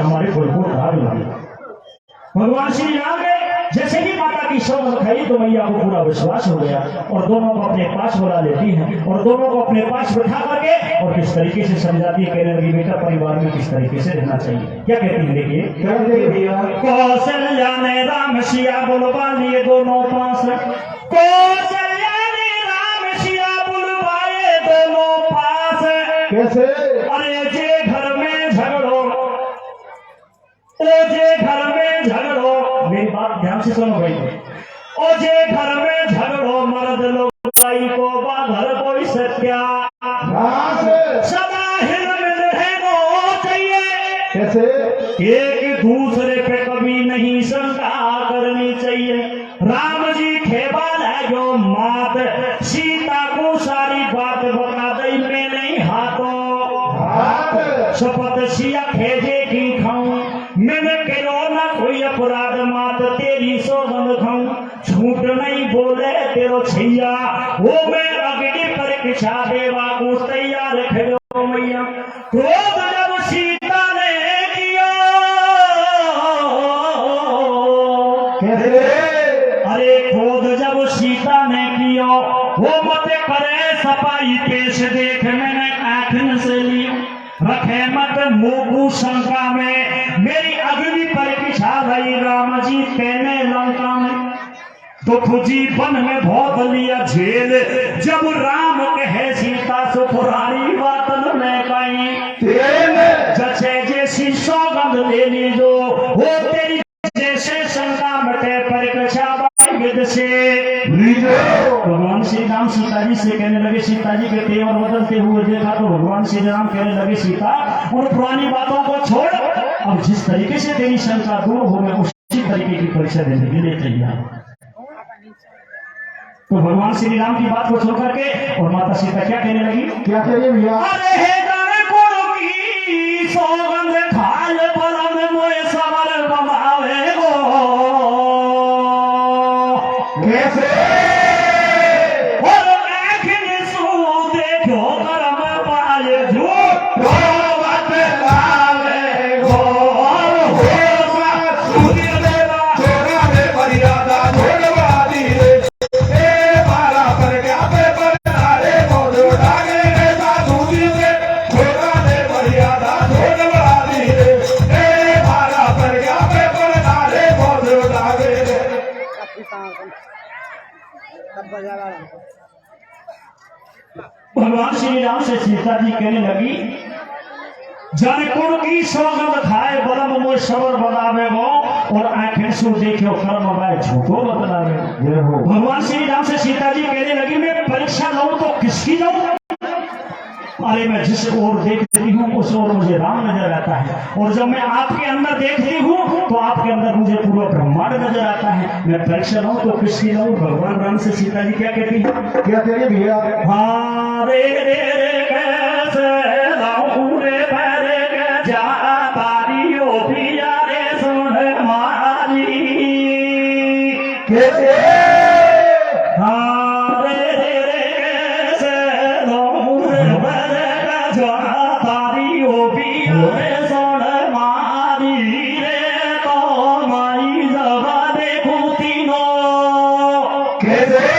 हमारे कुल को दाग लगे। भगवान श्री राम ने जैसे ही माता की सौगंध खाई तो मैया को पूरा विश्वास हो गया और दोनों को अपने पास बुला लेती हैं और दोनों को अपने पास बिठा करके और किस तरीके से समझाती है, कहने लगी बेटा परिवार में किस तरीके से रहना चाहिए। क्या कहती है देखिए, कौशल्या ने राम सिया बुलवा लिए दोनों पास, कौशल्या ने राम सिया बुलवाए दोनों पास। कैसे? अरे जे घर में झगड़ो, ओ जे घर में झगड़ो, मेरी बात ध्यान से सुनो भाई, ओ जे घर में झगड़ो मर्द लोग भाई को बाधर कोई सत्या सदा हिल मिल रहना चाहिए। कैसे? एक दूसरे पे कभी नहीं शंका करनी चाहिए। राम जी खेवाल है जो मात सीता को सारी बात बता दई मैं नहीं हाथों शपथ सिया खेजे की खाऊं मैंने करो ना कोई अपराध मात तेरी सौगंध खाऊं झूठ नहीं बोले तेरो छैया वो मैं अग्नि परीक्षा देवा को तैयार खड़ो मैया। क्रोध जब सीता ने किया, अरे क्रोध जब सीता ने किया वो मत करे सफाई पेश देख मैंने आखिर से ली रखे मत मोगू शंका में मेरी अग्नि परीक्षा भई राम जी कहने लंका में दुख जीवन में बहुत लिया झेल जब राम कहे सीता सुपुरानी बातन में कहीं जैसे जैसी सौगंध ले लीजो वो तेरी जैसे शंका मटे परीक्षा से। भगवान श्री राम सीता जी से कहने लगे, सीता जी के तेवर बदलते हुए देखा तो भगवान श्री राम कहने लगे सीता उन पुरानी बातों को छोड़ अब जिस तरीके से तेरी शंका दूर हो मैं उसी तरीके की परीक्षा देने के लिए तैयार। तो भगवान श्री राम की बात को छोड़ करके और माता सीता क्या कहने लगी, क्या कहिए भैया? अरे की सौगंध खाल बलम मोए सवर बमावे गो। कैसे? और आखिर सू देखो करम पाए झूठ बात लावे गो। छोड़ा दे मर्यादा छोड़वा दी रे ए मारा पर गया पे बनारे मोदो डागे रे साधु जी ने छोड़ा दे मर्यादा छोड़वा दी रे ए मारा पर गया पे बनारे मोदो डागे रे। भगवान श्री राम से सीता जी कहने लगी जनकुल की सौगंध खाए बलम मोय सबर बनावे गो और आंखें सु देखो कर्म भाई झूठो बतलावे। भगवान श्री राम से सीता जी कहने लगी मैं परीक्षा लूं तो किसकी लूं? अरे मैं जिस ओर देखती हूँ उस ओर मुझे राम नजर आता है और जब मैं आपके अंदर देखती हूँ तो आपके अंदर मुझे पूरा ब्रह्मांड नजर आता है। मैं परीक्षा लूं तो किसकी लूं? भगवान राम से सीता जी क्या कहती है, क्या कहिए भैया? हाँ रे रे रे कैसे लाऊं रे भरे के जा तारी ओ पिया रे सुन मारी। कैसे? हाँ रे रे रे कैसे लाऊं रे भरे के जा तारी ओ पिया रे सुन मारी रे तो माई जबा देखूं तीनों। कैसे?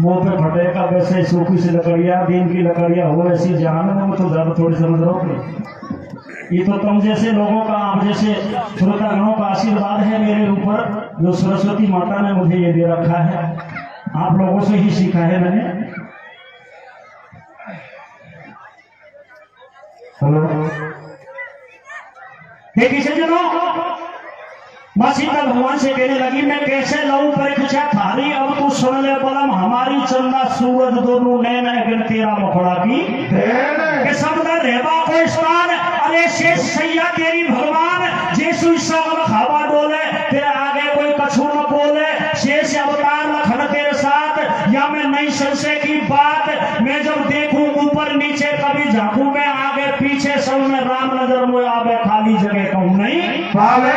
मुंह पे फटेगा वैसे सूखी सी लकड़ियां, दिन की लकड़ियां हो ऐसी जहान में तो दर्द थोड़ी समझ रहे। ये तो तुम जैसे लोगों का, आप जैसे श्रोतागणों का आशीर्वाद है मेरे ऊपर, जो सरस्वती माता ने मुझे ये दे रखा है। आप लोगों से ही सीखा है मैंने। हेलो, देखिए सज्जनों, माँ सीता भगवान से कहने लगी, मैं कैसे लऊं परीक्षा थारी, अब तू सुन ले बलम, हमारी चंदा सूरज दोनों नैन गिन तेरा मुखड़ा की समदर रेबा को स्थान। अरे शेष सैया तेरी भगवान जैसु सगल खावा डोले, तेरे आगे कोई कछु न बोले। शेष अवतार लखन तेरे साथ, या मैं नई संशय की बात। मैं जब देखूं ऊपर नीचे, कभी झांकू मैं आगे पीछे, सब में राम नजर में आवे, खाली जगह कहूं नहीं पावे।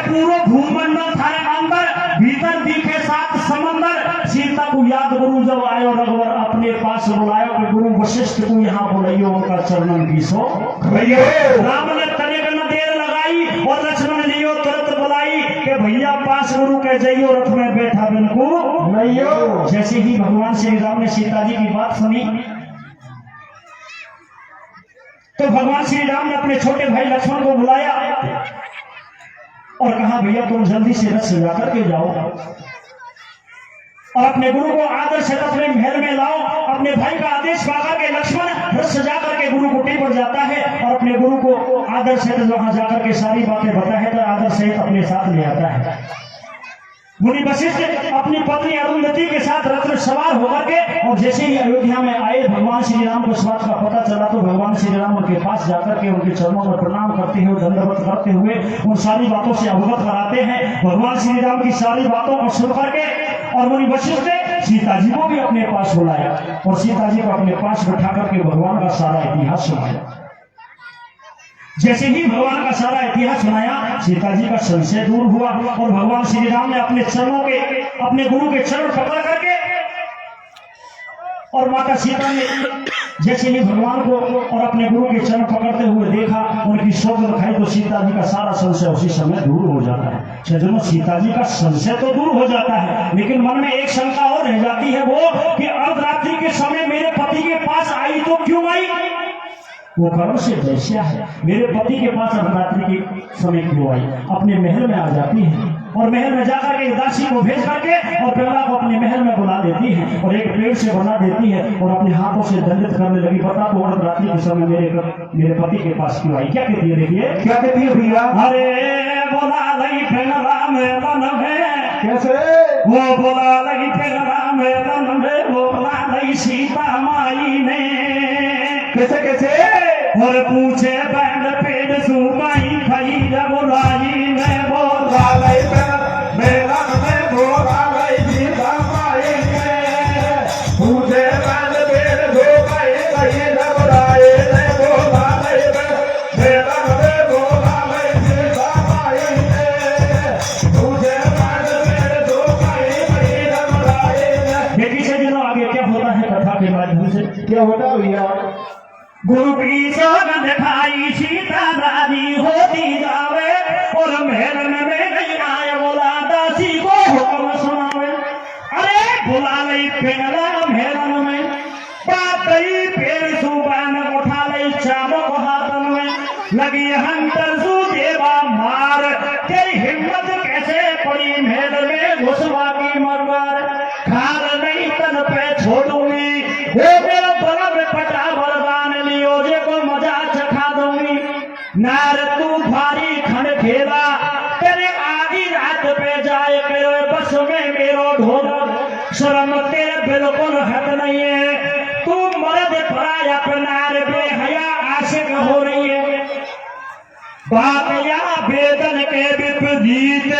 पूरा भूमंडल थारे अंदर, भीतर दिखे सात समंदर। सीता को याद गुरु जब आयो रघुवर अपने पास बुलायो, कि गुरु वशिष्ठ को यहाँ बुलाइयो, उनका चरणन की सो राम ने तनिक न देर लगाई, और लक्ष्मण लियो तुरंत बुलाई, कि भैया पास गुरु कह जाइयो, रथ में बैठा बिनको नहीं। जैसे ही भगवान श्री राम ने सीता जी की बात सुनी, तो भगवान श्री राम ने अपने छोटे भाई लक्ष्मण को बुलाया और कहा, भैया तुम जल्दी से रथ सजा करके जाओ और अपने गुरु को आदर से अपने महल में लाओ। अपने भाई का आदेश पाकर के लक्ष्मण रथ सजा करके गुरु कुटी पर जाता है और अपने गुरु को आदर से वहां जाकर के सारी बातें बताता है, तो आदर से अपने साथ ले आता है। मुनि वशिष्ठ अपनी पत्नी अरुंधति के साथ रथ में सवार होकर के, और जैसे ही अयोध्या में आए, भगवान श्री राम को इस बात का पता चला, तो भगवान श्री राम उनके पास जाकर के उनके चरणों में प्रणाम करते हुए, दंडवत करते हुए उन सारी बातों से अवगत कराते हैं। भगवान श्री राम की सारी बातों को सुन करके, और मुनि वशिष्ठ ने सीता जी को भी अपने पास बुलाया और सीता जी को अपने पास बैठा करके भगवान का सारा इतिहास सुनाया। जैसे ही भगवान का सारा इतिहास सुनाया, सीता जी का संशय दूर हुआ और भगवान श्री राम ने अपने चरणों के, अपने गुरु के चरण पकड़ करके, और माता सीता ने जैसे ही भगवान को और अपने गुरु के चरण पकड़ते हुए देखा, उनकी शोभा दिखाई, तो सीता जी का सारा संशय उसी समय दूर हो जाता है। सज्जनों, सीता जी का संशय तो दूर हो जाता है, लेकिन मन में एक शंका और रह जाती है, वो कि अर्धरात्रि के समय मेरे पति के पास आई तो क्यों आई? वो कर्म से वैश्या है, मेरे पति के पास अर्धरात्रि के समय क्यों आई? अपने महल में आ जाती है और महल में जाकर के दासी को भेज करके और पिंगला को अपने महल में बुला देती है और एक पेड़ से बना देती है और अपने हाथों से दंडित करने लगी। बता तो अर्धरात्रि के समय मेरे पति के पास क्यों आई? क्या कहती है? देखिए क्या कहती है भैया। अरे बोला लगी पिंगला मेलन में, कैसे वो बोला लगी पिंगला मेलन में, बोला लगी सीता माई ने, कैसे कैसे, और पूछे बैंड पेड़ सुमाई खाई जब लाई में, बोला लई मेरा में, बोला लई सीता माई ने, पूछे बैंड पेड़ सुमाई खाई जब लाई में, बोला लई मेरा में, बोला लई सीता माई ने, पूछे बैंड पेड़ सुमाई खाई जब लाई में। देखिए सज्जनों, आगे क्या होता है कथा के माध्यम से? क्या होता है भैया? गुरु की सौगंध खाई सीता राजी होती जावे, और महल में नहीं आए, बोला दासी को हुक्म सुनावे। अरे बुला लई पिंगला महल में, बात कही पेड़ सुबान उठा लई चारों को हाथन में, लगी हंटर सु देवा मार, तेरी हिम्मत कैसे पड़ी महल में घुसवा की मरवार, खार नहीं तन पे छोड़ूंगी, वो मेरा बड़ा पटा बरदान लियो जे को मजा चखा दूंगी, नार तू भारी खंड खेला, तेरे आधी रात पे जाए मेरे बस में मेरो ढोला, शर्म तेरे बिल्कुल हद नहीं है, तू मर्द पराया नार बेहया आशिक हो रही है। बात या वेदन के विपरीत,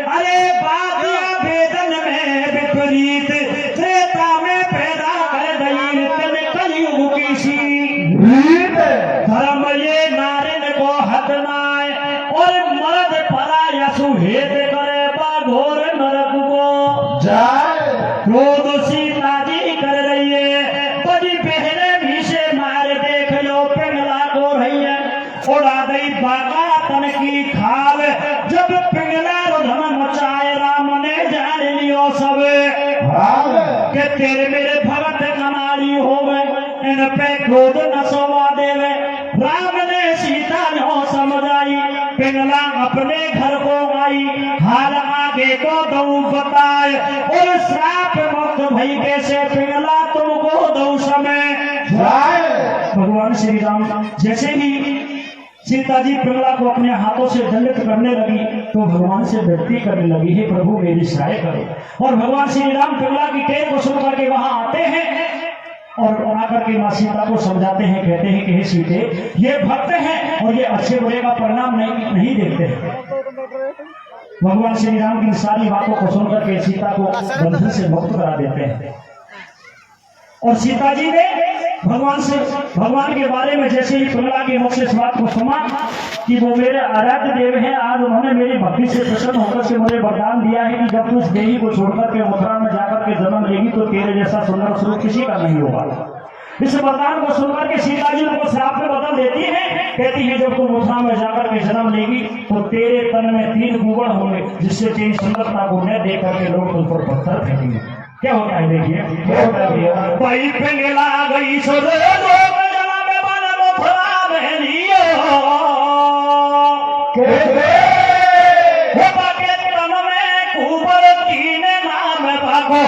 अरे बात या वेदन में विपरीत, त्रेता में पैदा कर गई तेरे कलयुग की सी धर्म, ये नारिन को हद नाय, और मर्द पराया सुहेत करे बाघोर नरक को जाए। क्रोध सीता जी कर रही है, बड़ी पहले भी से मार देख लो पिंगला को रही है, उड़ा दई बागा तन की खाल, जब पिंगला धन मचाए राम ने जान लियो सब, के तेरे मेरे भगत कनारी हो गए इन पे क्रोध न सोवा देवे। राम ने सीता जो समझाई पिंगला अपने घर को आई हाल आगे को दऊ बताए और श्राप मुक्त भई कैसे पिंगला तुमको दऊ समय। भगवान श्री राम जैसे ही सीता जी पिंगला को अपने हाथों से दंडित करने लगी तो भगवान से विनती करने लगी, हे प्रभु मेरी सहाय करो। और भगवान श्री राम पिंगला की टेर को सुन करके वहां आते हैं और आकर के मां सीता को समझाते हैं, कहते हैं कि हे सीते ये भक्त हैं और ये अच्छे बुरे का परिणाम नहीं देखते हैं। भगवान श्री राम की सारी बातों को सुनकर के सीता को बंधन से मुक्त करा देते हैं। और सीता जी ने भगवान के बारे में जैसे ही पिंगला के मुख से इस बात को सुना कि वो मेरे आराध्य देव हैं, आज उन्होंने मेरी भक्ति से प्रसन्न होकर के मुझे वरदान दिया है कि जब तू इस देवी को छोड़कर के मथुरा में जाकर के जन्म लेगी तो तेरे जैसा सुंदर स्वरूप किसी का नहीं होगा। इस वरदान को सुनकर के सीता जी उनको श्राप में बदल देती है, कहती है जब तू मथुरा में जाकर के जन्म लेगी तो तेरे तन में 3 गुण होंगे जिससे तेरी सुंदरता को न देख करके लोग तुम पर पत्थर फेंकेंगे। क्या होता है देखिए, क्या होता है भैया, भाई पिंगला गई सरे लोग जन्म में बन मथुरा में लियो के तन में कुंवर 3 नाम भागो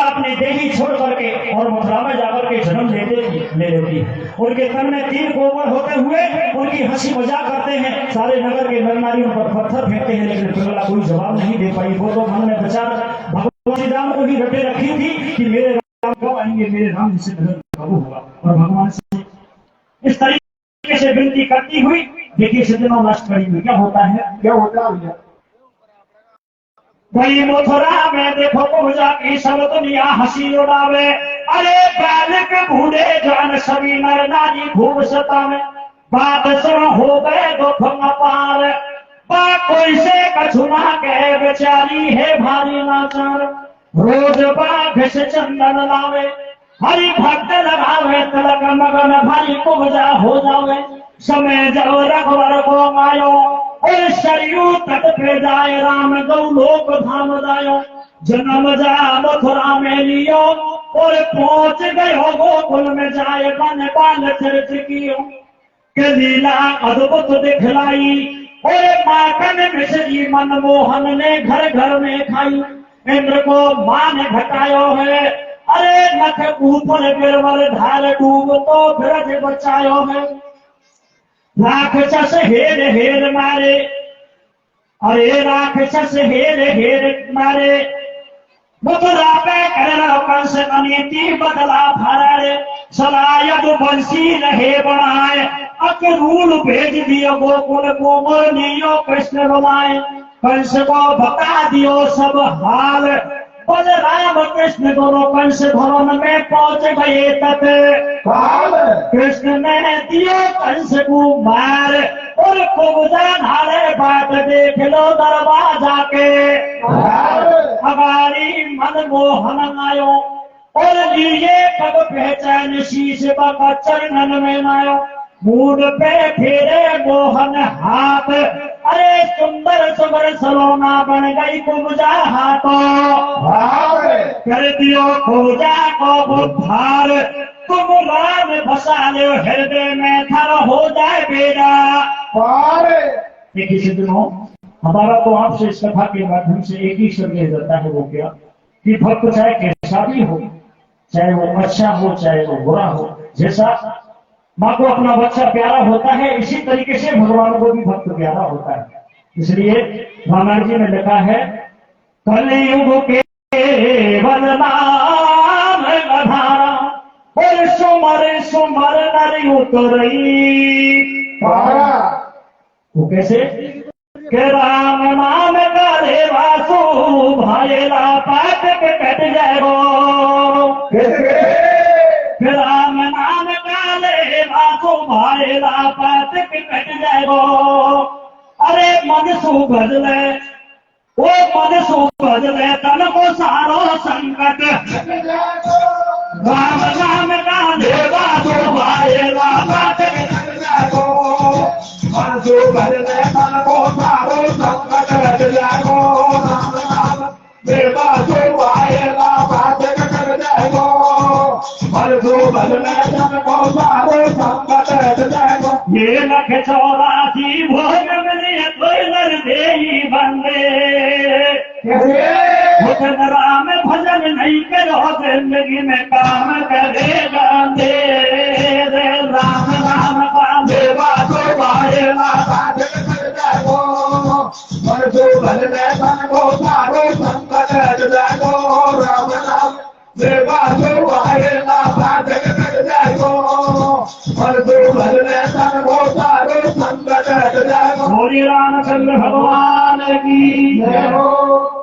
अपनी देही छोड़ करके और मथुरा में जाकर के जन्म ले लेती। उनके तन में 3 कोमल होते हुए उनकी हंसी मजाक करते हैं, सारे नगर के नर नारियों पर पत्थर फेंकते हैं, लेकिन पिंगला कोई जवाब नहीं दे पाई। वो तो मन में विचार भगवान श्री राम को ही रटे रखी थी कि मेरे राम कब आएंगे, मेरे राम जिसे प्रभु होगा। और भगवान से इस तरीके से विनती करती हुई देखिए सज्जनों लास्ट कड़ी में क्या होता है, क्या होता है भाई मथुरा में देखो पूजा की सब दुनिया हंसी उड़ावे। अरे बालक बूढ़े जान सभी नर नारी खूब सतावे। बात सुन हो गए दुख न पार बा कोई से कछुना के बेचारी है भारी लाचार। रोज बाघ से चंदन लावे हरि भक्त लगावे तिलक मगन भारी पूजा हो जावे। समय जब रघुवर को आयो और सरयू तट पे जाए राम गौलोक धाम जायो। जन्म जा मथुरा में लियो और पहुंच गयो गोकुल में जाए बन बाल चर्च कियो। के लीला अद्भुत दिखलाई और माखन मिश्री मनमोहन ने घर घर में खाई। इंद्र को मान घटायो है अरे नख ऊपर गिरवर धार डूब तो ब्रज बचायो है। राक्षस हेर हेर मारे अरे राक्षस हेर हेर मारे मथुरा पे कर कंस अनीति बदला भरे। सलायद बंसी रहे बनाए अकरूल भेज दियो गोकुल कोमल नियो कृष्ण रुलाए। कंस को बता दियो सब हाल बलराम कृष्ण दोनों कंस भवन में पहुंच गए तक कृष्ण ने दियो कंस को मार और कुबजा धारे बात देख लो दरवाजा के। हमारी मनमोहन आयो और लिए पग पहचान शीश बाबा चरणन में नायो। मूड पे फेरे मोहन हाथ अरे सुंदर सुंदर सलोना बन गई कुबजा हाथों। कर दियो कुबजा को बुद्धार तुम राम फंसा लो हृदय में थर हो जाए बेड़ा। देखिए सिद्धों हमारा तो आपसे इस कथा के माध्यम से एक ही संदेश जाता है, वो क्या कि भक्त चाहे कैसा भी हो, चाहे वो अच्छा हो चाहे वो बुरा हो, जैसा माँ को अपना बच्चा प्यारा होता है इसी तरीके से भगवान को भी भक्त प्यारा होता है। इसलिए रामायण जी ने लिखा है कलयुग के बलनाम गधारा और सुमर सुमर नर उतरई। वो कैसे के राम नाम करे वासु भाईला पाप कट जाएगो। राम नाम काले वासु भाईला पातक कट जाएगो। अरे मन सु भजले वो मन सु भजले तन को सारो संकट राम नाम का देवा सु भाईला पातक कट जागो मन सु भजले तन को सारो संकट कट जागो राम नाम देवा सु भाईला पातक कट जागो मन सु भजले तन को सारो संकट कट जागो। ये लख 84 भोग मिले कोई नर देई बंदे भजन राम भजन नहीं करो जिंदगी में काम करेगा दे रे राम राम का देवा सो भाईला पातक कट जागो मन सु भजले तन को सारो संकट कट जागो राम नाम देवा सो भाईला पातक कट जागो मन सु भजले तन को सारो संकट कट जागो। श्री रामचंद्र भगवान की जय हो।